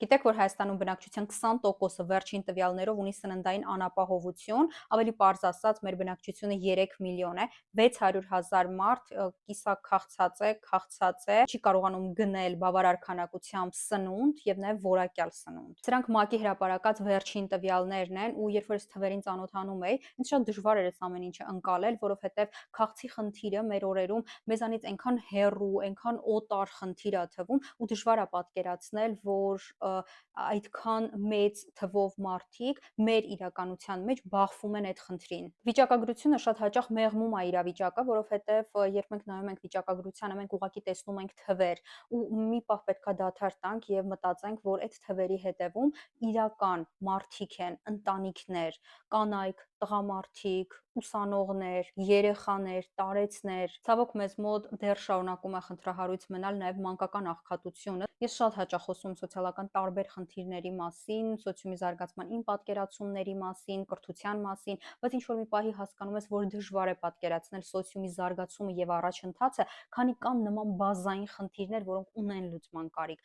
Գիտեք, որ Հայաստանում բնակչության 20%-ը վերջին տվյալներով ունի սննդային անապահովություն, ավելի պարզ ասած, մեր բնակչությունը 3 միլիոն է, 600,000 մարդ քաղցած է, չի կարողանում գնել բավարար քանակությամբ սնունդ եւ նաեւ որակյալ սնունդ։ Սրանք ՄԱԿ-ի հրապարակած վերջին տվյալներն են, ու երբ որ ես թվերին ծանոթանում էի, ինձ շատ դժվար էր այս ամեն ինչը ընկալել, որովհետեւ քաղցի խնդիրը մեր օրերում մեզանից այնքան հեռու, այնքան օտար խնդիր է թվում, ու դժվար է պատկերացնել, որ այդքան մեծ թվով մարդիկ մեր իրականության մեջ բախվում են այդ խնդրին։ Վիճակագրությունը շատ հաճախ մեղմում է իրավիճակը, որովհետև երբ մենք նայում ենք վիճակագրությանը, մենք ուղղակի տեսնում ենք թվեր, ու մի պահ պետքա դադար տանք եւ մտածենք, որ այդ թվերի հետևում իրական մարդիկ են, ընտանիքներ, կանայք, տղամարդիկ, ուսանողներ, երեխաներ, տարեցներ։ Ցավոք մեզ մոտ դեռ շարունակում է խնդրահարույց մնալ նաև մանկական աղքատությունը։ Ես շատ հաճախ խոսում սոցիալական տարբեր խնդիրների մասին, սոցիումի զարգացման իմ պատկերացումների մասին, կրթության մասին, բայց ինչ որ մի պահի հասկանում ես, որ դժվար է պատկերացնել սոցիումի զարգացումը եւ առաջընթացը, քանի կան նման բազային խնդիրներ, որոնք ունեն լուծման կարիք։